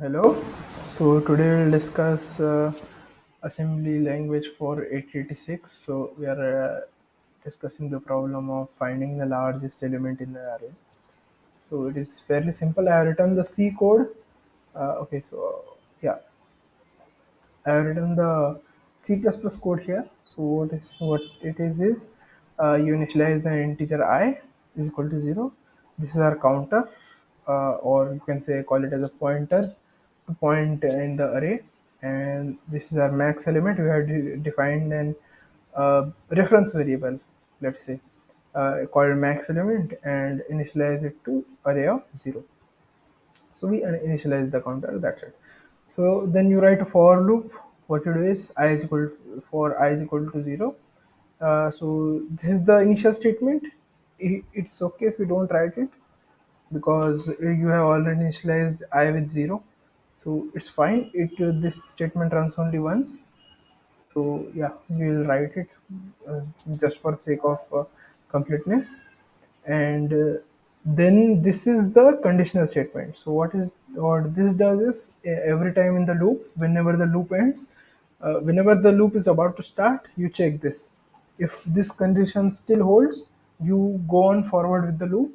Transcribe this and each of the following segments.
Hello. So today we'll discuss assembly language for 886. So we are discussing the problem of finding the largest element in the array. So it is fairly simple. I have written the C code. Okay, so yeah, I have written the C++ code here. So what it is you initialize the integer I is equal to 0. This is our counter, or you can say call it as a pointer to point in the array. And this is our max element. We have defined an reference variable, let's say, called max element, and initialize it to array of 0. So we initialize the counter, that's it. So then you write a for loop. What you do is I is equal for I is equal to 0. So this is the initial statement. It's okay if you don't write it because you have already initialized I with 0. So it's fine. This statement runs only once. So yeah, we will write it uh, just for the sake of completeness. And then this is the conditional statement. So what this does is every time in the loop, whenever the loop ends, whenever the loop is about to start, you check this. If this condition still holds, you go on forward with the loop.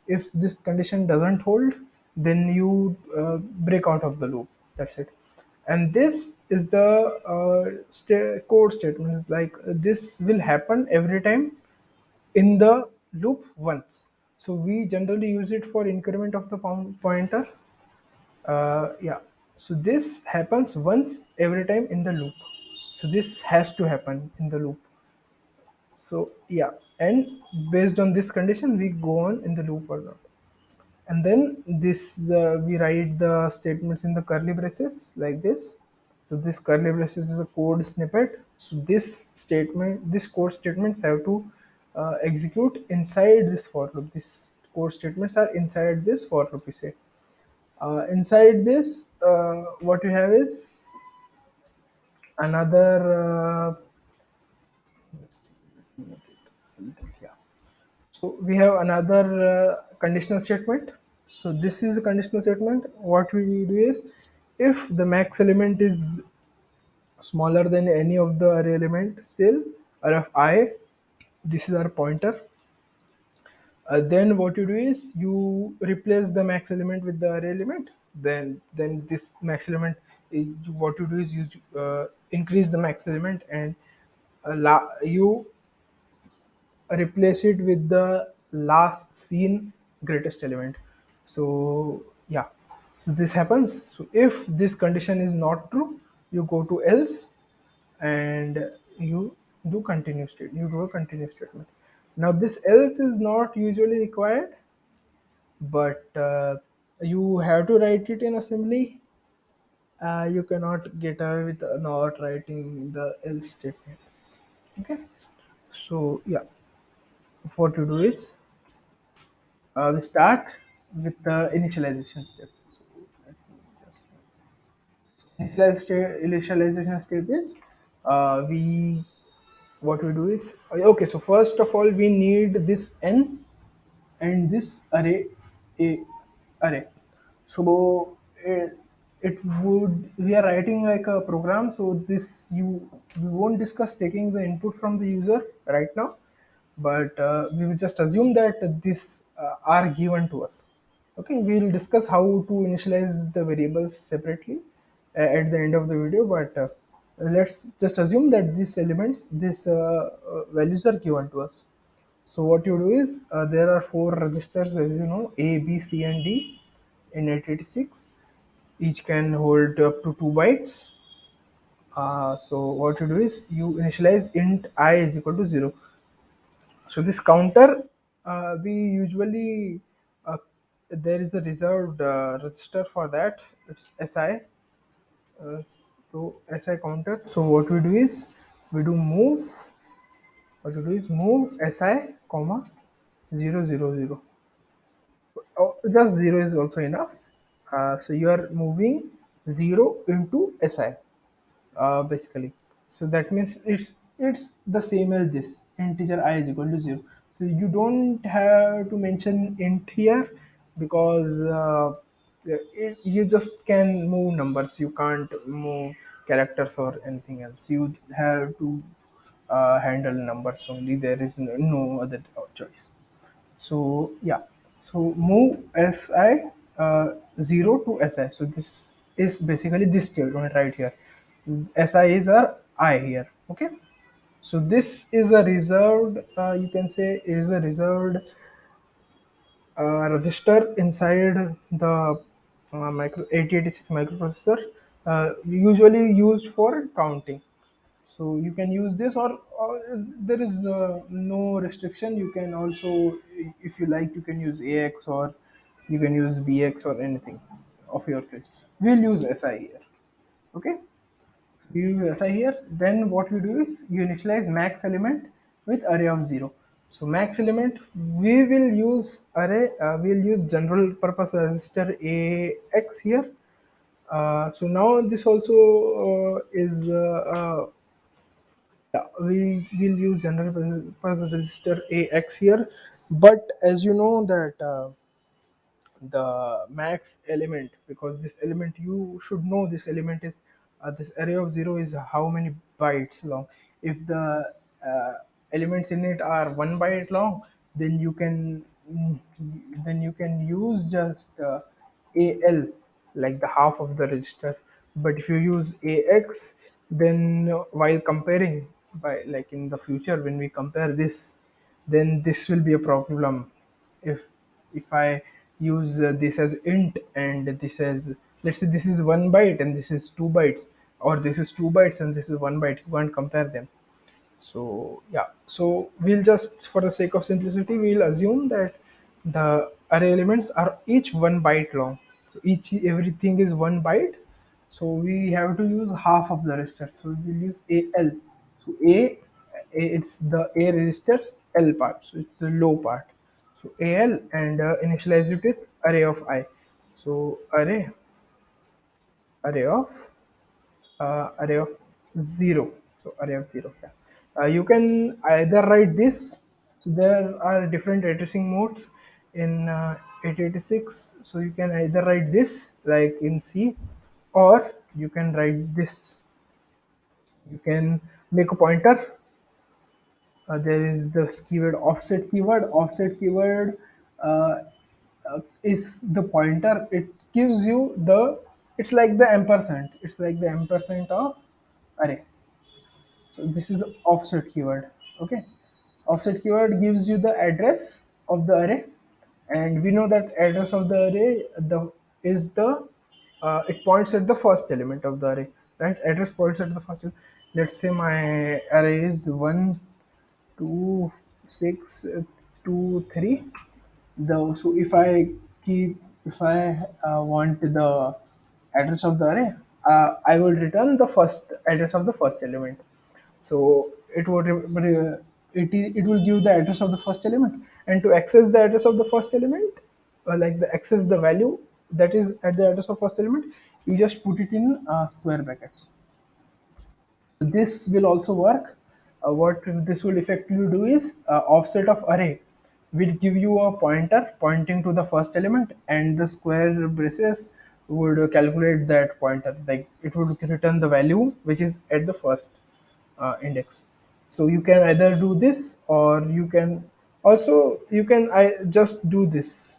If this condition doesn't hold, then you break out of the loop. That's it. And this is the code statement. Like this will happen every time in the loop once. So we generally use it for increment of the pointer. Yeah, so this happens once every time in the loop. So this has to happen in the loop. So yeah, and based on this condition we go on in the loop or not. And then this we write the statements in the curly braces like this. So this curly braces is a code snippet. So this code statements have to execute inside this for loop. These code statements are inside this for loop, you say. Inside this, what you have is another yeah. So we have another conditional statement. So this is a conditional statement. What we do is, if the max element is smaller than any of the array element still, or of I, this is our pointer. Then what you do is you replace the max element with the array element. Then this max element is, what you do is you increase the max element, and you replace it with the last seen greatest element. So yeah, so this happens. So if this condition is not true, you go to else, and you do a continuous statement. Now this else is not usually required, but you have to write it in assembly. You cannot get away with not writing the else statement. Okay, so yeah, what you do is we start with the initialization step. So let me just initialization step is we what we do is okay. So first of all, we need this n and this a array. So it would we are writing like a program. So this you we won't discuss taking the input from the user right now, but we will just assume that this are given to us. Okay, we will discuss how to initialize the variables separately at the end of the video, but let's just assume that these elements, these values are given to us. So what you do is there are four registers, as you know, A, B, C, and D in 886. Each can hold up to 2 bytes. So what you do is you initialize int I is equal to 0. So this counter, we usually there is a reserved register for that. It's SI. SI counter. So what we do is we do move. What we do is move SI comma 000. Oh, just 0 is also enough. So you are moving 0 into SI, basically. So that means it's the same as this integer I is equal to 0. So you don't have to mention int here because You just can move numbers. You can't move characters or anything else. You have to handle numbers only. There is no other choice. So yeah, so move Si 0 to Si. So this is basically this statement right here. Si is our I here. Okay. So this is a reserved. You can say is a reserved register inside the micro 8086 microprocessor, usually used for counting. So you can use this, or there is no restriction. You can also, if you like, you can use AX, or you can use BX, or anything of your choice. We'll use SI here. Okay, you use SI here. Then what you do is you initialize max element with array of 0. So max element, we will use array. We'll use general purpose register AX here. So now this also is yeah, we will use general purpose register AX here, but as you know that the max element, because this element, you should know this element is this array of 0 is how many bytes long. If the uh, elements in it are 1 byte long, then you can mm, then you can use just al, like the half of the register. But if you use ax, then while comparing, by like in the future when we compare this, then this will be a problem. If I use this as int and this as, let's say this is 1 byte and this is 2 bytes, or this is 2 bytes and this is 1 byte, you can't compare them. So yeah, so we'll just, for the sake of simplicity, we'll assume that the array elements are each 1 byte long. So each everything is 1 byte. So we have to use half of the register. So we'll use AL. So it's the A registers, L part. So it's the low part. So AL, and initialize it with array of I. So array of array of 0. So array of 0, yeah. You can either write this. So there are different addressing modes in 8086. So you can either write this like in C, or you can write this. You can make a pointer. There is this keyword offset keyword. Offset keyword uh, is the pointer. It gives you the, it's like the ampersand. It's like the ampersand of array. So this is offset keyword. Okay, offset keyword gives you the address of the array, and we know that address of the array, the is the it points at the first element of the array, right? Address points at the first element. Let's say my array is 1 2 6 2 3. The so if I want the address of the array, I will return the first address of the first element. So it would it will give the address of the first element, and to access the address of the first element, like the access the value that is at the address of first element, you just put it in square brackets. This will also work. What this will effectively do is offset of array will give you a pointer pointing to the first element, and the square braces would calculate that pointer. Like it would return the value which is at the first index. So you can either do this, or you can also, you can I just do this.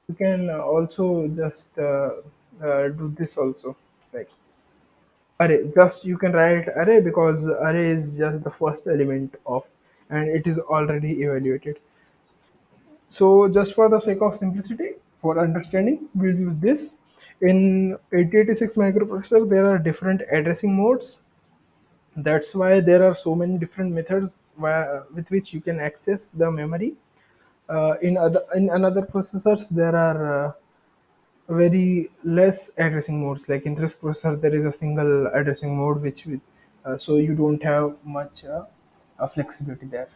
You can also just do this also, like array. Just you can write array because array is just the first element of, and it is already evaluated. So just for the sake of simplicity, for understanding, we'll use this. In 8086 microprocessor, there are different addressing modes. That's why there are so many different methods with which you can access the memory. In another processors, there are very less addressing modes. Like in this processor, there is a single addressing mode, which with so you don't have much flexibility there.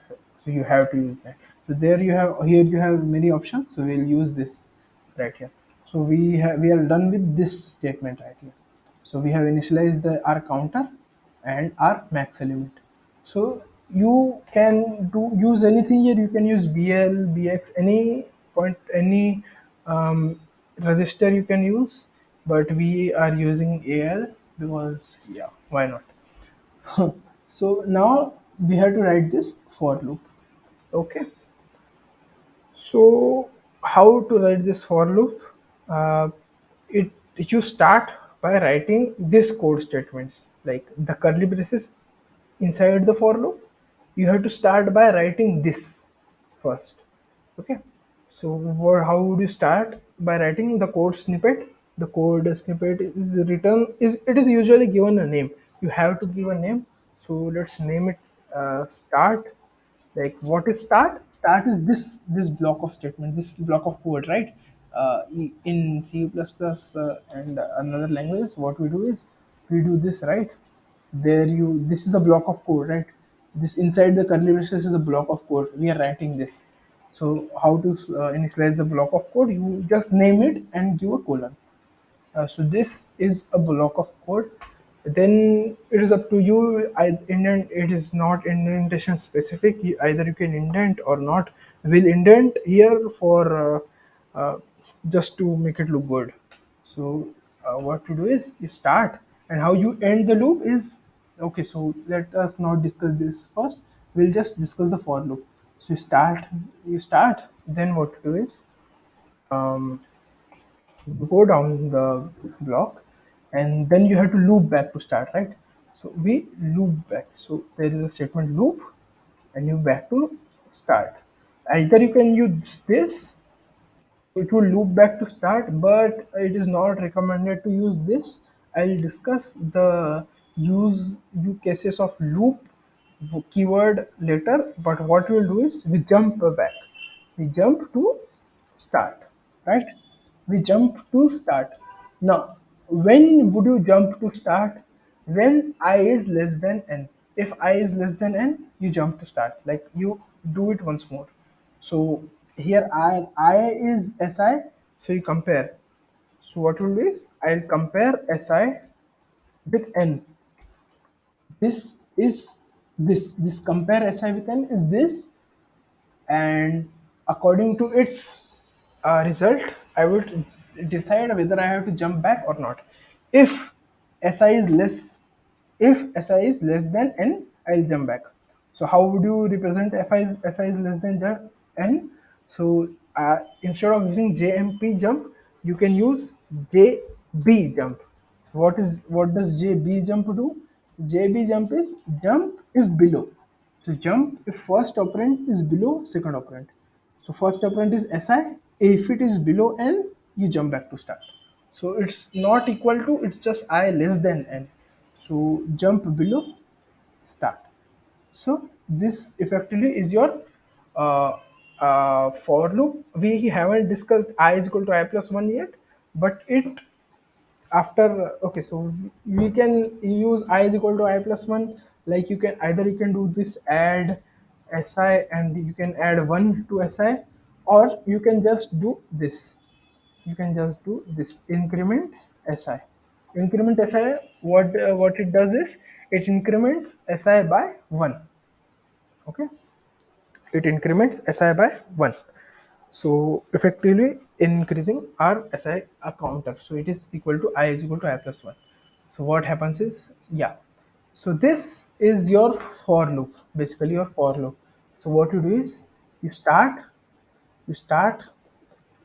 So you have to use that. So there you have, here you have many options. So we'll use this right here. So we are done with this statement right here. So we have initialized the our counter and our max element. So you can do use anything here. You can use BL, BX, any point, any um, register you can use, but we are using AL because yeah, why not? So now we have to write this for loop. Okay, so how to write this for loop? Uh, it You start by writing this code statements, like the curly braces inside the for loop. You have to start by writing this first. Okay, so how would you start? By writing the code snippet. The code snippet is written, is it is usually given a name. You have to give a name. So let's name it start. Like what is start? Start is this block of statement, this block of code, right? In C++ and another languages, what we do is we do this, right? There you, this is a block of code, right? This inside the curly braces is a block of code. We are writing this. So how to initialize the block of code? You just name it and give a colon. So this is a block of code. Then it is up to you. It is not indentation specific. Either you can indent or not. We'll indent here for just to make it look good. So what to do is you start, and how you end the loop is okay. So let us not discuss this first. We'll just discuss the for loop. So you start. Then what to do is um, go down the block, and then you have to loop back to start, right? So we loop back, so there is a statement loop and you back to start. Either you can use this, it will loop back to start, but it is not recommended to use this. I'll discuss the use cases of loop keyword later, but what we'll do is we jump back. We jump to start, right? We jump to start. Now, when would you jump to start? When I is less than n. If I is less than n, you jump to start. Like you do it once more. So here I is SI, so you compare. So what will do is I'll compare SI with N. This is this compare SI with N is this, and according to its result, I would decide whether I have to jump back or not. If SI is less, if SI is less than N, I'll jump back. So how would you represent SI is less than N? So instead of using JMP jump, you can use JB jump. So what does JB jump do? JB jump is jump if below. So jump if first operand is below second operand. So first operand is SI. If it is below N, you jump back to start. So it's not equal to, it's just I less than N. So jump below start. So this effectively is your for loop. We haven't discussed I is equal to I plus 1 yet, but it after, okay, so we can use I is equal to I plus 1. Like you can either you can do this add SI and you can add 1 to SI, or you can just do this. You can just do this increment SI. Increment SI, what it does is it increments SI by 1. Okay, it increments SI by 1. So effectively increasing our SI a counter. So it is equal to I is equal to I plus 1. So what happens is, yeah. So this is your for loop, basically your for loop. So what you do is you start, you start,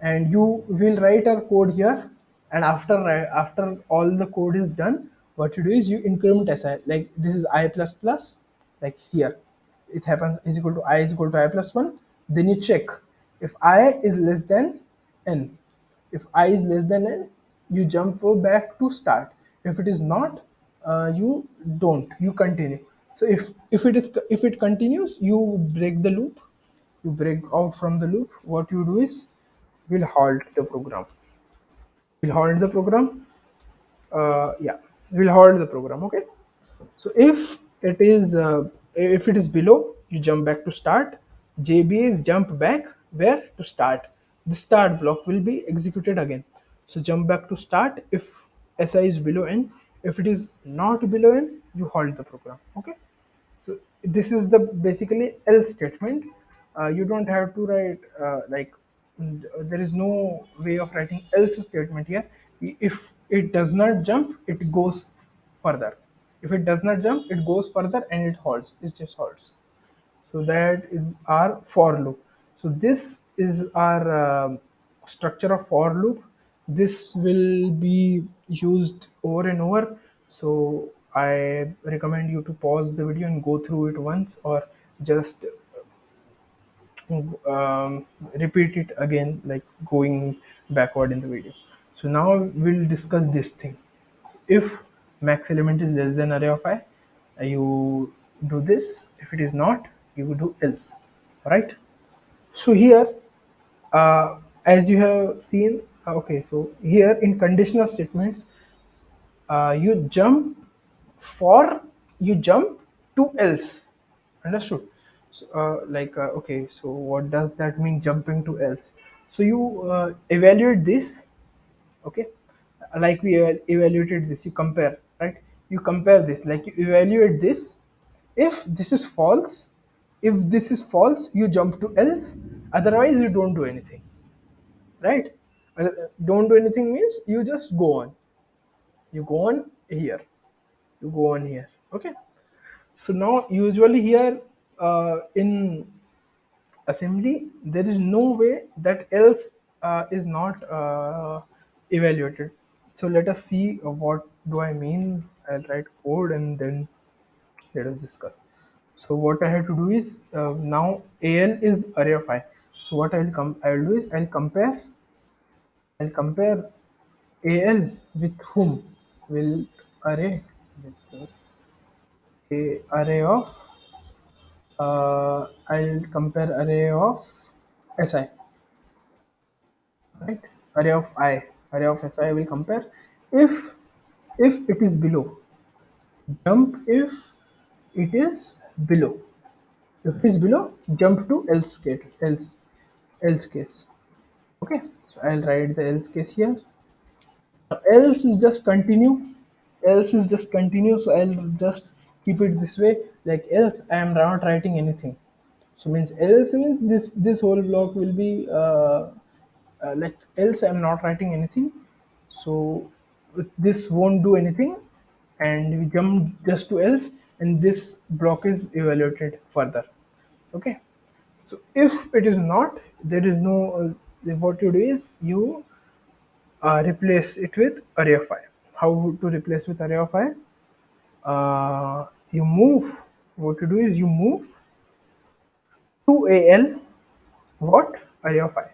and you will write a code here, and after all the code is done, what you do is you increment SI. Like this is I plus plus, like here it happens is equal to I is equal to I plus 1. Then you check if I is less than n. If I is less than n, you jump back to start. If it is not, you don't, you continue. So if it continues, you break the loop, you break out from the loop. What you do is will halt the program. Will halt the program. Yeah, will halt the program. Okay. So if it is below, you jump back to start. JB is jump back where to start. The start block will be executed again. So jump back to start if SI is below n. If it is not below n, you halt the program. Okay. So this is the basically else statement. You don't have to write like there is no way of writing else statement here. If it does not jump, it goes further. If it does not jump, it goes further and it halts. It just halts. So that is our for loop. So this is our structure of for loop. This will be used over and over. So I recommend you to pause the video and go through it once, or just um, repeat it again, like going backward in the video. So now we'll discuss this thing. If max element is less than array of I, you do this. If it is not, you do else. Right? So here, as you have seen, okay, so here in conditional statements, you jump for you jump to else. Understood? So okay, so what does that mean, jumping to else? So you evaluate this. Okay, like we evaluated this, you compare, right? You compare this, like you evaluate this. If this is false, if this is false, you jump to else. Otherwise you don't do anything, right? Don't do anything means you just go on. You go on here. You go on here. Okay. So now usually here, in assembly, there is no way that else is not evaluated. So let us see what do I mean. I'll write code and then let us discuss. So what I have to do is, now AL is array of I. So what I'll do is I'll compare AL with whom? Will array with a array of, I'll compare array of SI, right? Array of I, array of SI will compare. If if it is below, jump. If it is below, if it is below, jump to else case. Okay, so I'll write the else case here. Else is just continue. Else is just continue. So I'll just keep it this way, like else I am not writing anything. So means else means this whole block will be like else I'm not writing anything. So this won't do anything, and we jump just to else, and this block is evaluated further. Okay. So if it is not, there is no, what you do is you replace it with array of I. How to replace with array of I? You move. What you do is you move to AL. What? Array of I.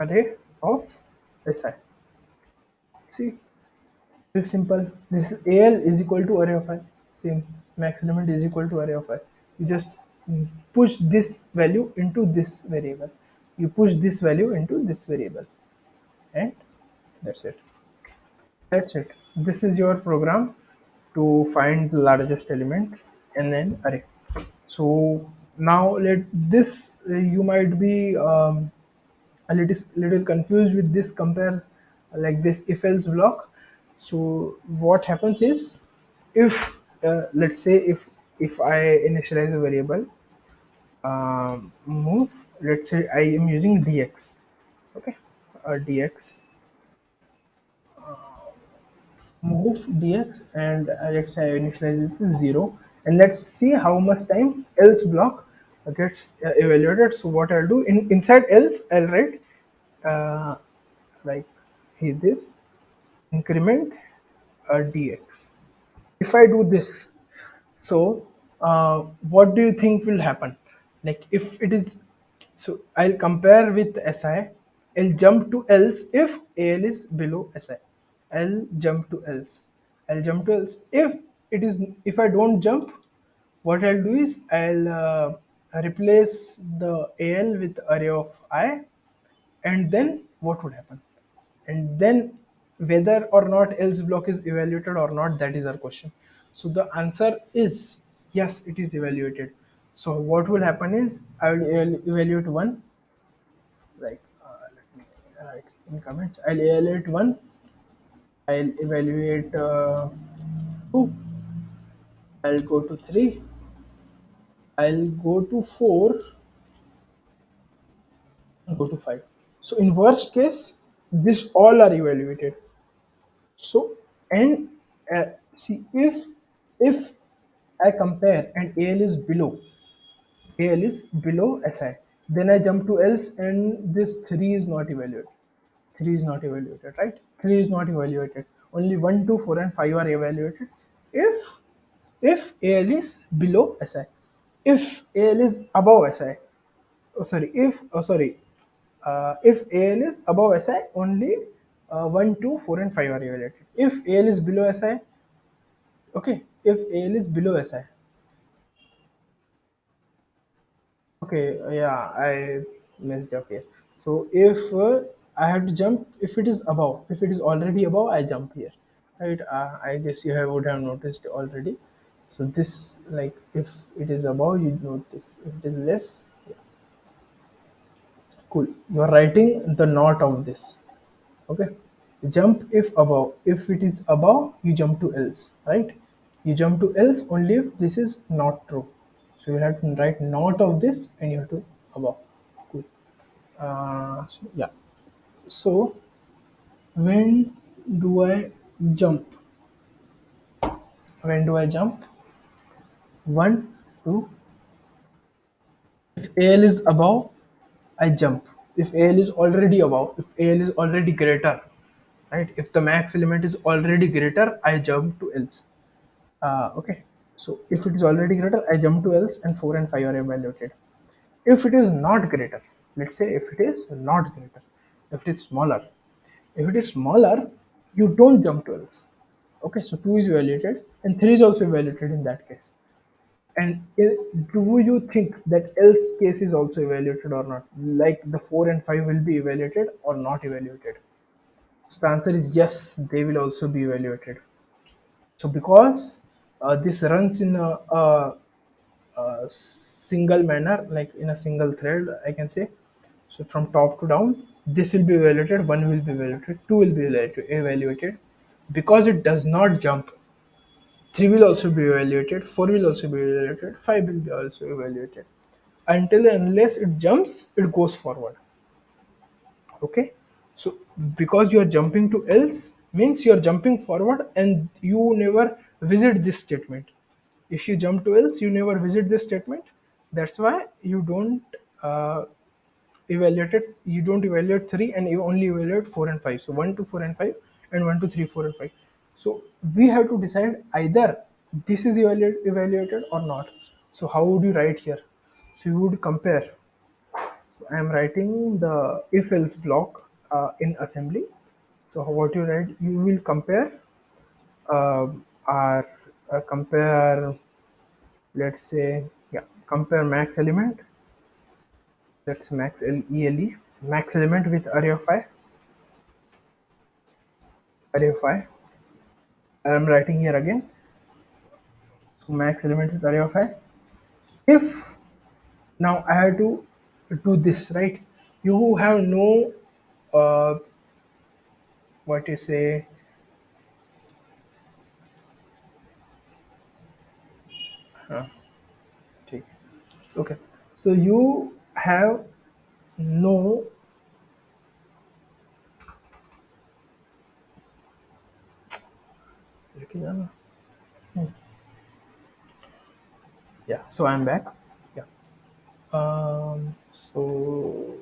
Array of SI. See, it's simple. This AL is equal to array of I. Same. Max element is equal to array of I. You just push this value into this variable. You push this value into this variable, and that's it. That's it. This is your program to find the largest element and then array. So now let this, you might be a little confused with this compare, like this if else block. So what happens is, if let's say if I initialize a variable, move, let's say I am using dx. Okay, dx, move dx, and let's say I initialize it to 0, and let's see how much times else block gets evaluated. So what I'll do, inside else I'll write uh, like here this increment dx. If I do this, so what do you think will happen? Like if it is, so I'll compare with SI. I'll jump to else if AL is below SI. I'll jump to else. I'll jump to else. If I don't jump, what I'll do is I'll replace the AL with array of I, and then what would happen? And then whether or not else block is evaluated or not, that is our question. So the answer is yes, it is evaluated. So what will happen is I will evaluate one, like let me write in comments. I'll evaluate one. I'll evaluate two. I'll go to three. I'll go to four. go to 5. So in worst case, this all are evaluated. So and see, if I compare and AL is below, AL is below SI, then I jump to else and this 3 is not evaluated. 3 is not evaluated, right? 3 is not evaluated. Only 1, 2, 4, and 5 are evaluated. If if AL is below SI, if AL is above SI, oh sorry, if AL is above SI, only 1, 2, 4, and 5 are evaluated. If AL is below SI, okay, if AL is below SI, okay, yeah, I messed up here. So if I have to jump, if it is above, if it is already above, I jump here, right? I guess you have would have noticed already. So this, like, if it is above, you notice. If it is less, cool. You are writing the not of this. Okay. Jump if above. If it is above, you jump to else, right? You jump to else only if this is not true. So you have to write not of this and you have to above. Cool. Yeah. So when do I jump? When do I jump? One, two. If AL is above, I jump. If AL is already above, if AL is already greater, right? If the max element is already greater, I jump to else. Okay. So if it is already greater, I jump to else and 4 and 5 are evaluated. If it is not greater, let's say if it is not greater, if it is smaller, if it is smaller, you don't jump to else. Okay, so 2 is evaluated and 3 is also evaluated in that case. And do you think that else case is also evaluated or not? Like the 4 and 5 will be evaluated or not evaluated? So the answer is yes, they will also be evaluated. So because this runs in a single manner, like in a single thread, I can say. So from top to down, this will be evaluated, one will be evaluated, two will be evaluated. Because it does not jump, three will also be evaluated, four will also be evaluated, five will be also evaluated. Until and unless it jumps, it goes forward. Okay, so because you are jumping to else means you are jumping forward and you never visit this statement. If you jump to else, you never visit this statement. That's why you don't evaluate it. You don't evaluate three and you only evaluate four and five. So one, two, four, and five, and one, two, three, four, and five. So we have to decide either this is evaluated or not. So how would you write here? So you would compare. So I am writing the if else block in assembly. So what you write, you will compare uh, or compare, let's say, yeah, compare max element. That's max ele max element with array of I, array of I. And I'm writing here again. So max element with array of I. If now I have to do this, right? You have no uh, what you say. ठीक है. Okay, so you have no, लेके जाना. Yeah, so I'm back. Yeah. So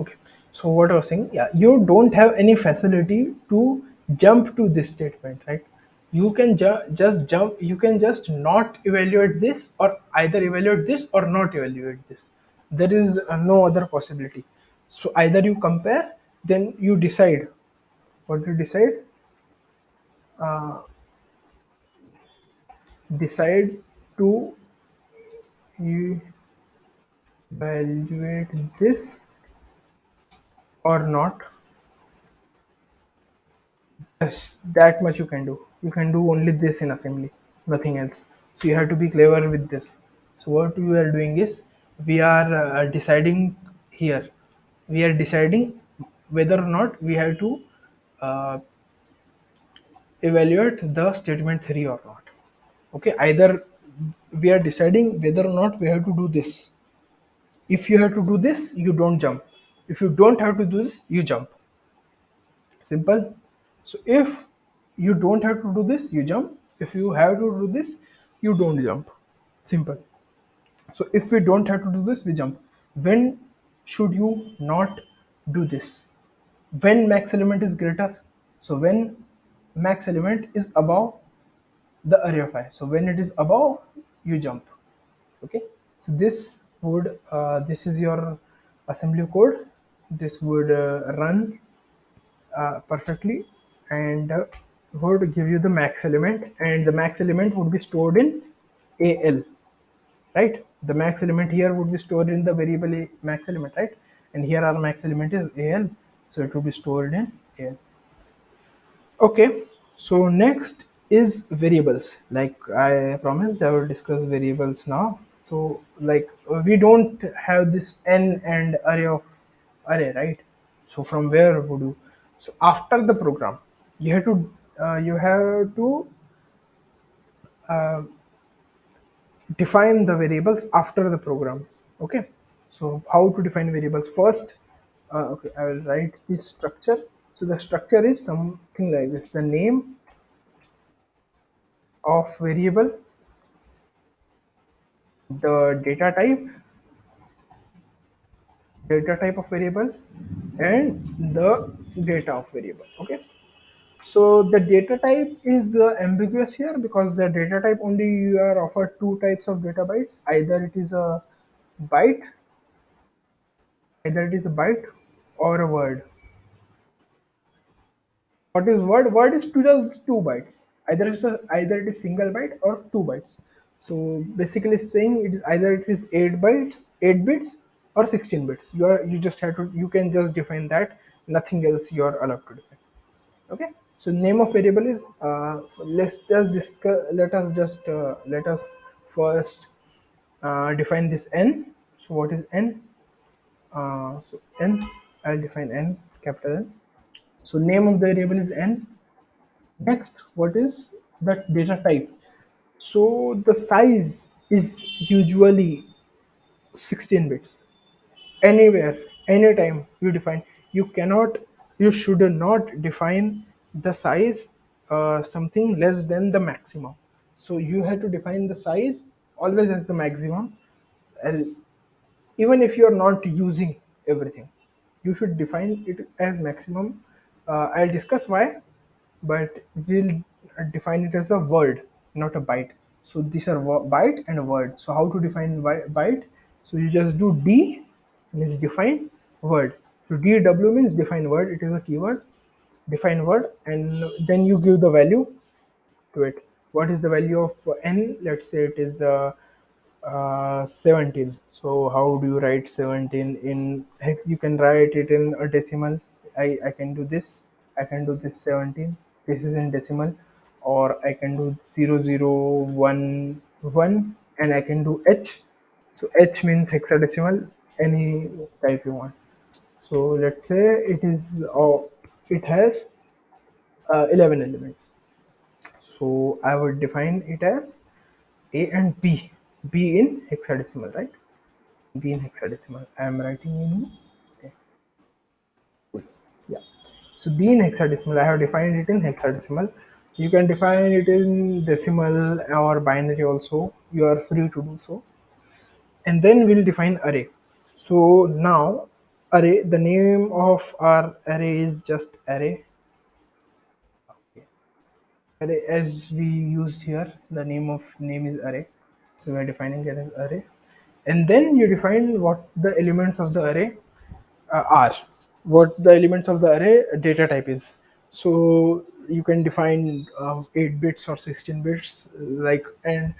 okay. So what I was saying, yeah, you don't have any facility to jump to this statement, right? You can just jump. You can just not evaluate this, or either evaluate this or not evaluate this. There is no other possibility. So either you compare, then you decide. What do you decide? Uh, Decide to evaluate this or not. Yes, that much you can do. You can do only this in assembly, nothing else. So you have to be clever with this. So what we are doing is we are deciding here. We are deciding whether or not we have to uh, evaluate the statement 3 or not. Okay, either we are deciding whether or not we have to do this. If you have to do this, you don't jump. If you don't have to do this, you jump. Simple. So if you don't have to do this, you jump. If you have to do this, you don't jump. Simple. So if we don't have to do this, we jump. When should you not do this? When max element is greater. So when max element is above the array of I. So when it is above, you jump. Okay. So this is your assembly code. This would run perfectly, and would give you the max element, and the max element would be stored in AL, right? The max element here would be stored in the variable max element, right? And here our max element is AL, so it will be stored in AL. Okay, so next is variables. Like I promised, I will discuss variables now. So like we don't have this n and array of array, right? So from where would you? So after the program, you have to uh, define the variables after the program. Okay, so how to define variables first? Okay, I will write the structure. So the structure is something like this: the name of variable, the data type of variable, and the data of variable. Okay, so the data type is ambiguous here because the data type only you are offered two types of data bytes. Byte either it is a byte or a word. What is word? Word is just 2 bytes. Either it is single byte or 2 bytes. So basically saying it is either it is 8 bytes, 8 bits, or 16 bits. You can just define that. Nothing else you are allowed to define. Okay. So name of variable is let us first define this n. So what is n? So n, I'll define n, capital N. So name of the variable is n. Next, what is that data type? So the size is usually 16 bits. Anywhere, anytime you define, you should not define the size something less than the maximum. So you have to define the size always as the maximum. And even if you are not using everything, you should define it as maximum. I'll discuss why, but we'll define it as a word, not a byte. So these are byte and a word. So how to define byte? So you just do d means define word. So dw means define word. It is a keyword, define word, and then you give the value to it. What is the value of n? Let's say it is 17. So how do you write 17 in hex? You can write it in a decimal. I can do this. I can do this 17. This is in decimal, or I can do 0011, and I can do h. So h means hexadecimal, any type you want. So let's say it has 11 elements. So I would define it as A and B. B in hexadecimal, right? B in hexadecimal. I am writing in. Okay, cool. Yeah. So B in hexadecimal, I have defined it in hexadecimal. You can define it in decimal or binary also. You are free to do so. And then we'll define array. So now array, the name of our array is just array. Okay. Array, as we used here, the name is array. So we are defining it as array. And then you define what the elements of the array are, what the elements of the array data type is. So you can define 8 bits or 16 bits, like, and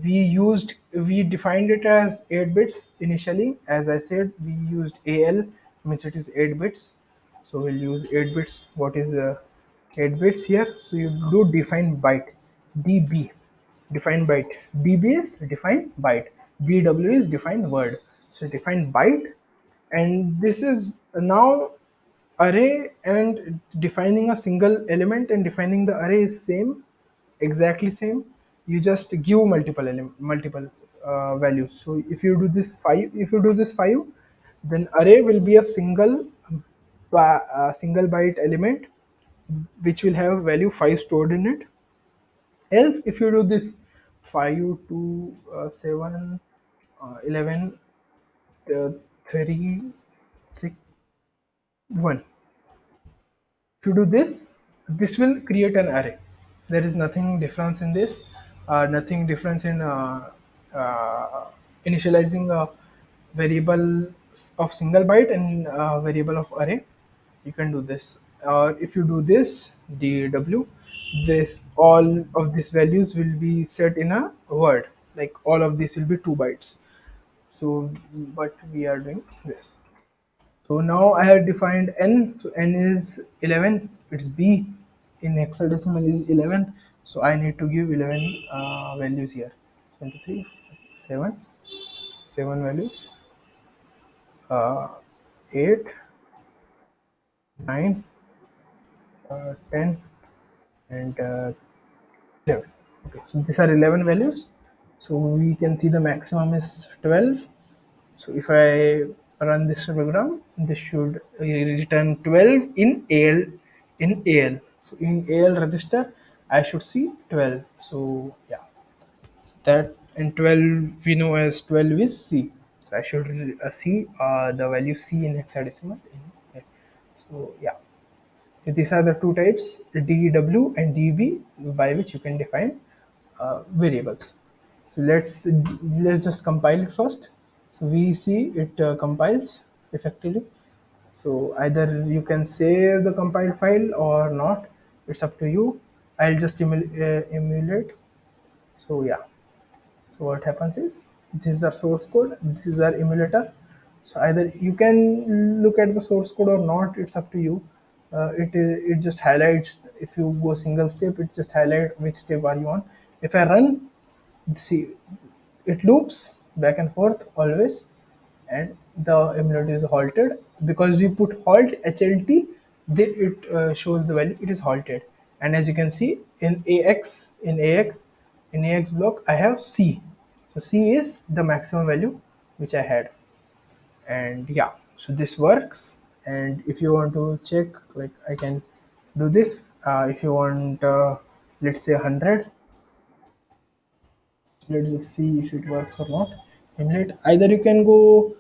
we defined it as 8 bits initially. As I said, we used AL, means it is 8 bits. So we'll use 8 bits. What is 8 bits here? So you do define byte, db, define byte. db is define byte, dw is define word. So define byte, and this is now array, and defining a single element and defining the array is same, exactly same. You just give multiple values. So if you do this 5, if you do this 5, then array will be a single byte element which will have value 5 stored in it. Else if you do this 5 to 7, 11, 3, 6, 1, to do this, this will create an array. There is nothing difference in this, nothing difference in uh, initializing a variable of single byte and variable of array. You can do this, or if you do this dw, this all of these values will be set in a word, like all of this will be 2 bytes. So but we are doing this. So now I have defined n. So n is 11. It's b. In hexadecimal is 11. So I need to give 11 values here. 23, 7, 7 values. Uh, 8, 9, 10, and 11. Okay, so these are 11 values. So we can see the maximum is 12. So if I run this program, this should return 12 in AL, in AL. So in AL register, I should see 12. So yeah, so that, and 12 we know as 12 is C. So I should see the value C in hexadecimal. So yeah, these are the two types, DW and DB, by which you can define variables. So let's just compile it first. So we see it compiles effectively. So either you can save the compiled file or not. It's up to you. I'll just emulate. So yeah. So what happens is, this is our source code, this is our emulator. So either you can look at the source code or not, it's up to you. It just highlights, if you go single step, it just highlight which step are you on. If I run, see, it loops back and forth always, and the emulator is halted because we put halt HLT. Then it shows the value, it is halted. And as you can see in AX block, I have C. So C is the maximum value which I had. And yeah, so this works. And if you want to check, like, I can do this. If you want, let's say 100, let's just see if it works or not. Emulate, either you can go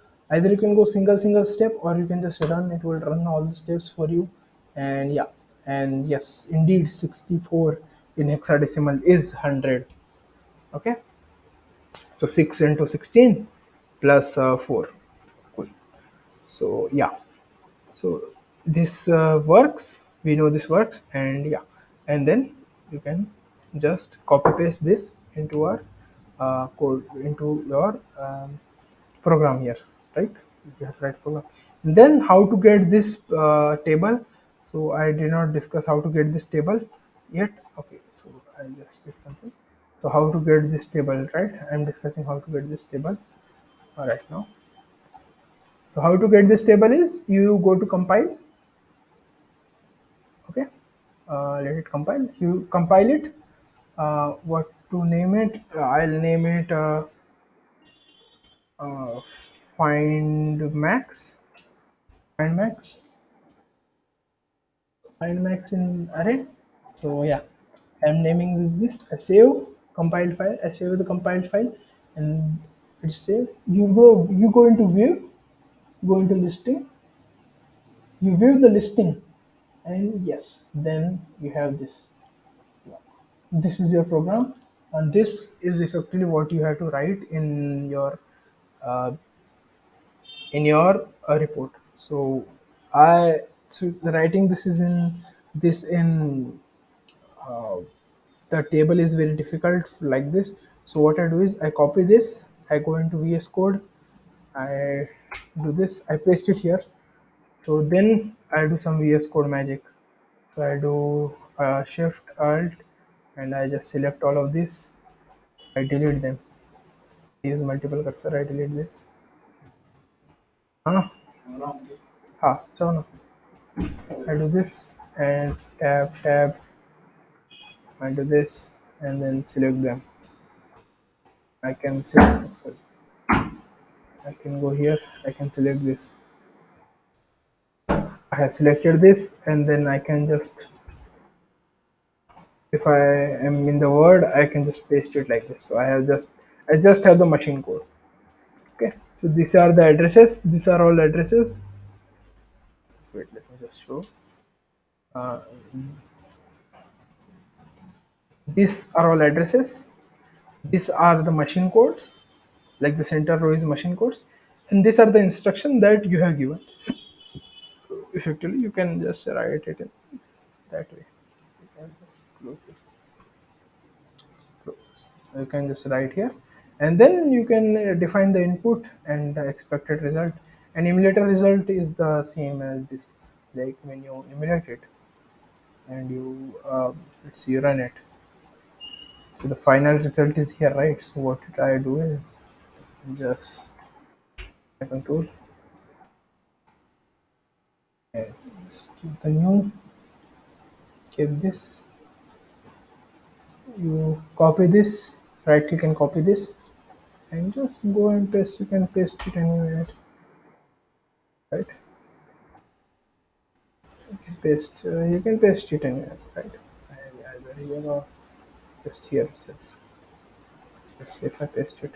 single step, or you can just run, it will run all the steps for you. And yeah, and yes, indeed 64 in hexadecimal is 100. Okay, so 6 into 16 plus 4. Cool. So yeah, so this works, we know this works. And yeah, and then you can just copy paste this into our code, into your program here, right? You have to write program. And then how to get this table. So I did not discuss how to get this table yet. Okay, so I'll just pick something. So how to get this table, right? I'm discussing how to get this table right now. So how to get this table is, you go to compile. Okay, let it compile. You compile it. What to name it? I'll name it uh, find max. Find max. Find max in array. So yeah, I'm naming this. I save compiled file. I save the compiled file, and it's saved. You go into view. Go into listing. You view the listing, and yes, then you have this. This is your program, and this is effectively what you have to write uh, in your report. So I so the writing this is in this in uh, the table is very difficult like this. So what I do is, I copy this, I go into VS Code, I do this, I paste it here. So then I do some VS Code magic. So I do Shift Alt, and I just select all of this. I delete them. I use multiple cursor. I delete this. Ah, so no. I do this and tab. I do this and then select them. I can select, sorry, I can go here, I can select this. I have selected this, and then I can just, if I am in the word, I can just paste it like this. So I just have the machine code. Okay, so these are the addresses. These are all addresses. Wait, let me just show. Uh, these are all addresses. These are the machine codes, like the center row is machine codes, and these are the instruction that you have given. Effectively, you can just write it in that way. You can just close this. Close this. You can just write here, and then you can define the input and the expected result. An emulator result is the same as this, like when you emulate it and you let's see, you run it. So the final result is here, right? So what I do is just control and just keep the new, keep this, you copy this, right click and copy this, and just go and paste. You can paste it anywhere, right? You can paste it anywhere, right? Either here or just here itself. Let's see if I paste it,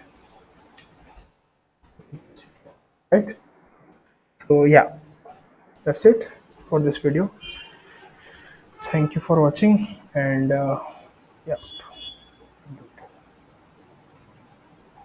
right? So yeah, that's it for this video. Thank you for watching, and